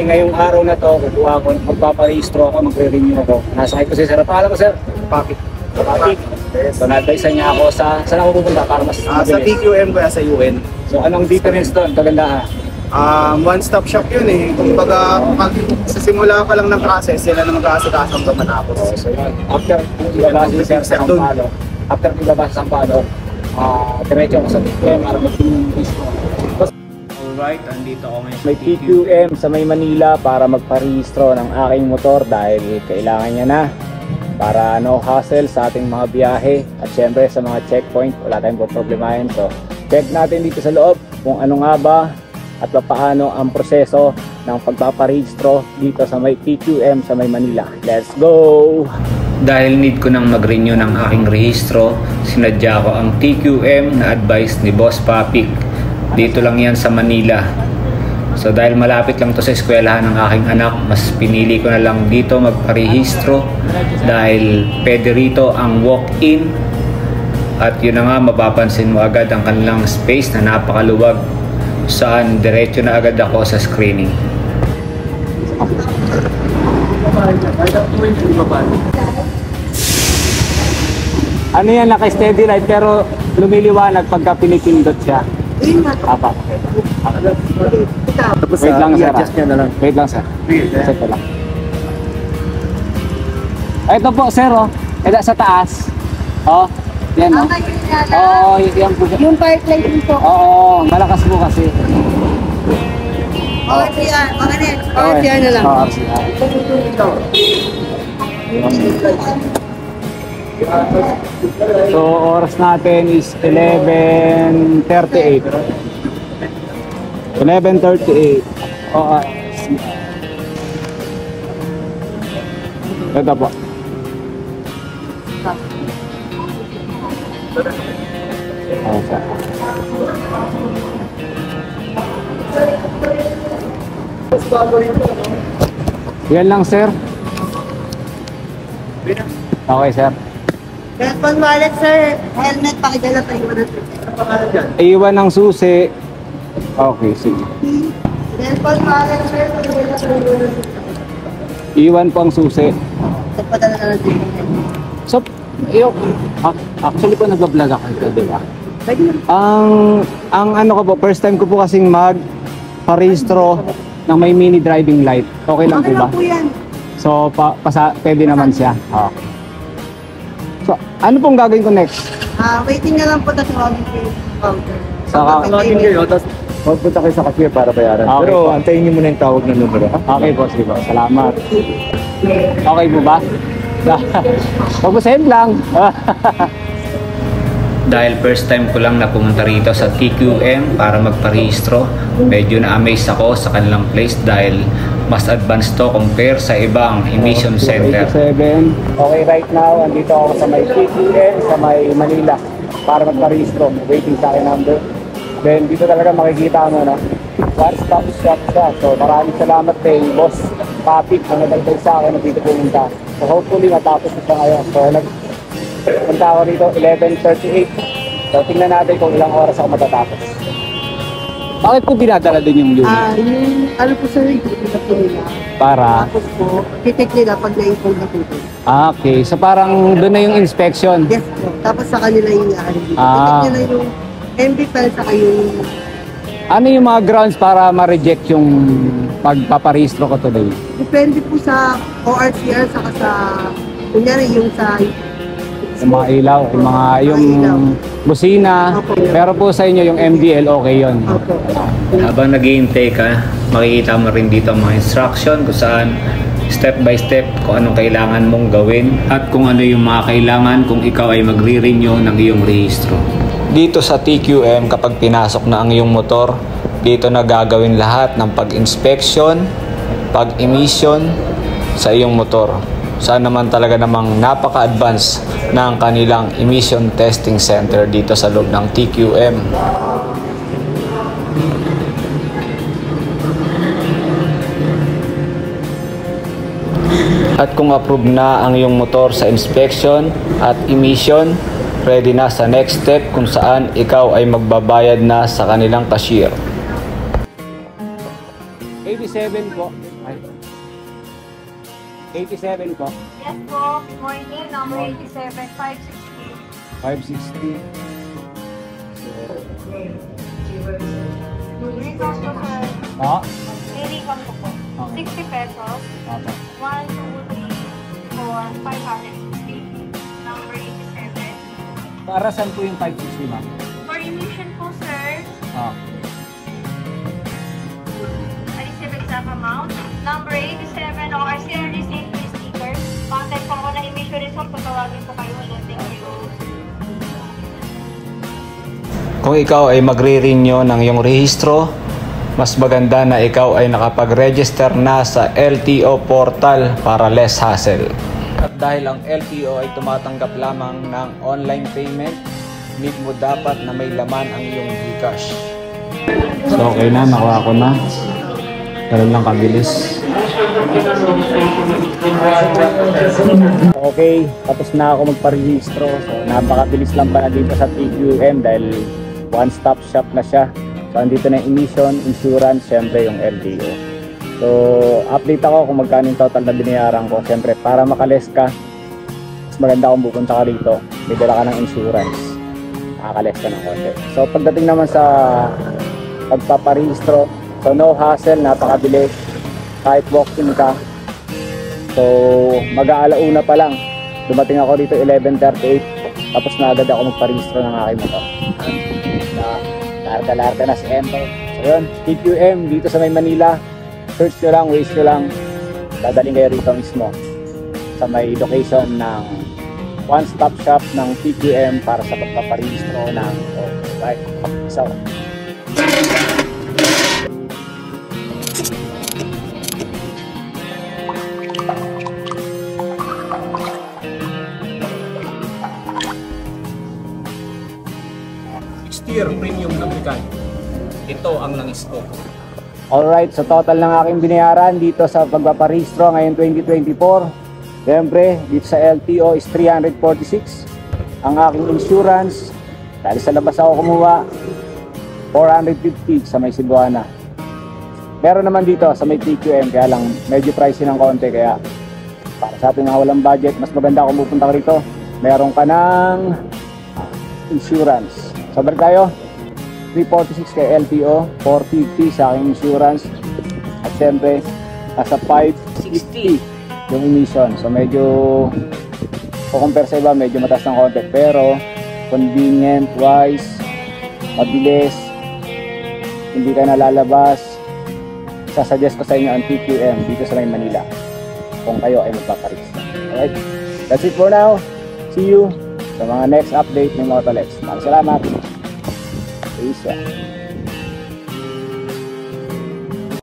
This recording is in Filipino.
Bali, ngayong araw na to, kukuha ko, magpaparehistro ako, magre-renew ako. Nasakay ko si Sir. Paalam mo, Sir? Papik. Papik. So, na-advise niya ako saan ako pupunta para mas Sa TQM kaya sa UN. So, anong difference doon? Kagandahan? One-stop shop yun eh. Kumbaga, sa simula pa lang ng process, sila na mag-aasikaso hanggang matapos. So, yun. After ibabasa si Sir sa Sampalo, diretso ako sa TQM para mag-rehistro. Alright, andito ako ngayon may TQM sa may Manila para magparehistro ng aking motor dahil kailangan niya na para no hassle sa ating mga biyahe at syempre sa mga checkpoint wala tayong problemahin. So check natin dito sa loob kung ano nga ba at paano ang proseso ng pagpaparehistro dito sa may TQM sa may Manila. Let's go! Dahil need ko nang mag-renew ng aking rehistro, sinadya ko ang TQM na advice ni Boss Papik. Dito lang yan sa Manila. So dahil malapit lang to sa eskwelahan ng aking anak, mas pinili ko na lang dito magparehistro dahil pwede rito ang walk-in at yun na nga, mapapansin mo agad ang kanilang space na napakaluwag saan diretso na agad ako sa screening. Ano yan, naka-steady light pero lumiliwanag pagka pinipindot siya. Apa. Wait lang sir. Wait lang sir. Check ko lang. Ito po sir oh. Ito sa taas. Oh. Yan oh. Oo, yan po. Yung part light po. Oo, malakas po kasi. RCR, RCR na lang. RCR. So, oras natin is 11:38. 11:38. Oo. Ito po. Yan lang, sir. Okay, sir. Cellphone wallet, sir. Helmet, pakidala pa iwan ng susi. Iwan ng susi. Okay, sige. Cellphone wallet, sir. Pakidala pa iwan ng susi. Iwan po ang susi. Nagpadala na ng susi. So, actually po nag-vlog ako ito, di ba? Pwede na. Ang ano ko po, first time ko po kasing mag-parehistro ng may mini driving light. Okay lang po ba? Okay lang po yan. So, pwede naman siya. Okay. So, ano pong gagawin ko next? Waiting na lang po tapos login kayo sa counter. Saka, Login kayo, tapos magpunta kayo sa cashier para bayaran. Okay. Pero antayin niyo muna yung tawag ng numero. Okay po, sige po. Salamat. Okay po ba? Pag-send lang. Dahil first time ko lang na pumunta rito sa TQM para magparehistro, medyo na-amaze ako sa kanilang place dahil mas advanced to compare sa ibang emission center. Okay, right now, andito ako sa may TQM sa may Manila para magparehistro. Waiting sa akin number. Then dito talaga makikita mo na one-stop shop siya. So maraming salamat kay Boss Papik na nagdagdag sa akin na dito pumunta. So hopefully matapos na siya ngayon. So punta ako rito 11:38. So tingnan natin kung ilang oras ako matatapos. Bakit po dinadala din yung unit? Yung ano po, sir, yung na po nila. Para? Tapos po, titik nila pag na-inform na po. Okay, so parang doon na yung inspection. Yes po. Tapos sa kanila yung i-arrange. Titik nila yung MB file sa yung... Ano yung mga grounds para ma-reject yung pagpaparehistro ko today? Depende po sa ORCR saka sa... Kunyari yung sa... Yung mga ilaw, yung busina. Pero po sa inyo yung MDL okay yun. Habang naghihintay ka, makikita mo rin dito ang mga instruction kung saan step by step kung anong kailangan mong gawin at kung ano yung mga kailangan kung ikaw ay magre-renew ng iyong rehistro. Dito sa TQM, kapag pinasok na ang iyong motor, dito na gagawin lahat ng pag-inspection, pag-emission sa iyong motor. Saan naman talaga namang napaka-advance ng kanilang emission testing center dito sa loob ng TQM. At kung approve na ang iyong motor sa inspection at emission, ready na sa next step kung saan ikaw ay magbabayad na sa kanilang cashier. 87 po. Ay. 87 po. Yes po, good morning, number 87, 560. 560. Recon po sir, Ah? may recon po. 60 pesos. Opo. 1, 2, 3, 4, 560. Number 87. Para saan po yung 560 ma'am? For emission po sir, Ah. receive exact amount. Number 87 o RCR safety sticker. Contact po ako ng emission result. Patawagin po kayo ulit. Thank you. Kung ikaw ay magre-renew ng iyong rehistro, mas maganda na ikaw ay nakapag-register na sa LTO portal para less hassle. At dahil ang LTO ay tumatanggap lamang ng online payment, need mo dapat na may laman ang iyong GCash. So okay na, nakuha ko na. Ganun lang kabilis. Okay, tapos na ako magparehistro. So napakabilis lang pala dito sa TQM dahil one-stop shop na siya. So andito na yung emission, insurance, syempre yung LTO. So update ako kung magkano yung total na binayaran ko. Syempre para makales ka, mas maganda kung pupunta ka rito. May dala ka ng insurance. Makakales ka ng konti. So pagdating naman sa pagpaparehistro, so no hassle, napakabilis. Kahit walk-in ka. So mag-aalauna pa lang. Dumating ako dito 11:38. Tapos na agad ako magparehistro ng aking motor. Larga-larga na si Emper. So yun, TQM dito sa may Manila. Search nyo lang, waste nyo lang. Dadaling kayo rito mismo sa may location ng one-stop shop ng TQM para sa pagpaparehistro ng right. So, Steer Premium Lubricant. Ito ang langis ko. alright, so total ng aking binayaran dito sa pagpaparehistro ngayon 2024. Siyempre, dito sa LTO is 346. Ang aking insurance, dahil sa labas ako kumuha, 450 sa may Cebuana. Meron naman dito sa may TQM, kaya lang medyo pricey ng konti. Kaya para sa ating mga walang budget, mas maganda kung pupunta ka rito. Meron ka ng insurance. Sabar tayo, 346 kay LTO, 450 sa aking insurance. At siyempre, nasa 560 yung emission. So medyo, kung compare sa iba, medyo mataas ng konti. Pero, convenient wise, mabilis, hindi ka nalalabas. Sasuggest ko sa inyo ang TQM dito sa may Manila kung kayo ay magpaparehistro. Alright, that's it for now. See you sa mga next update ng Motolets. Maraming salamat. Peace out.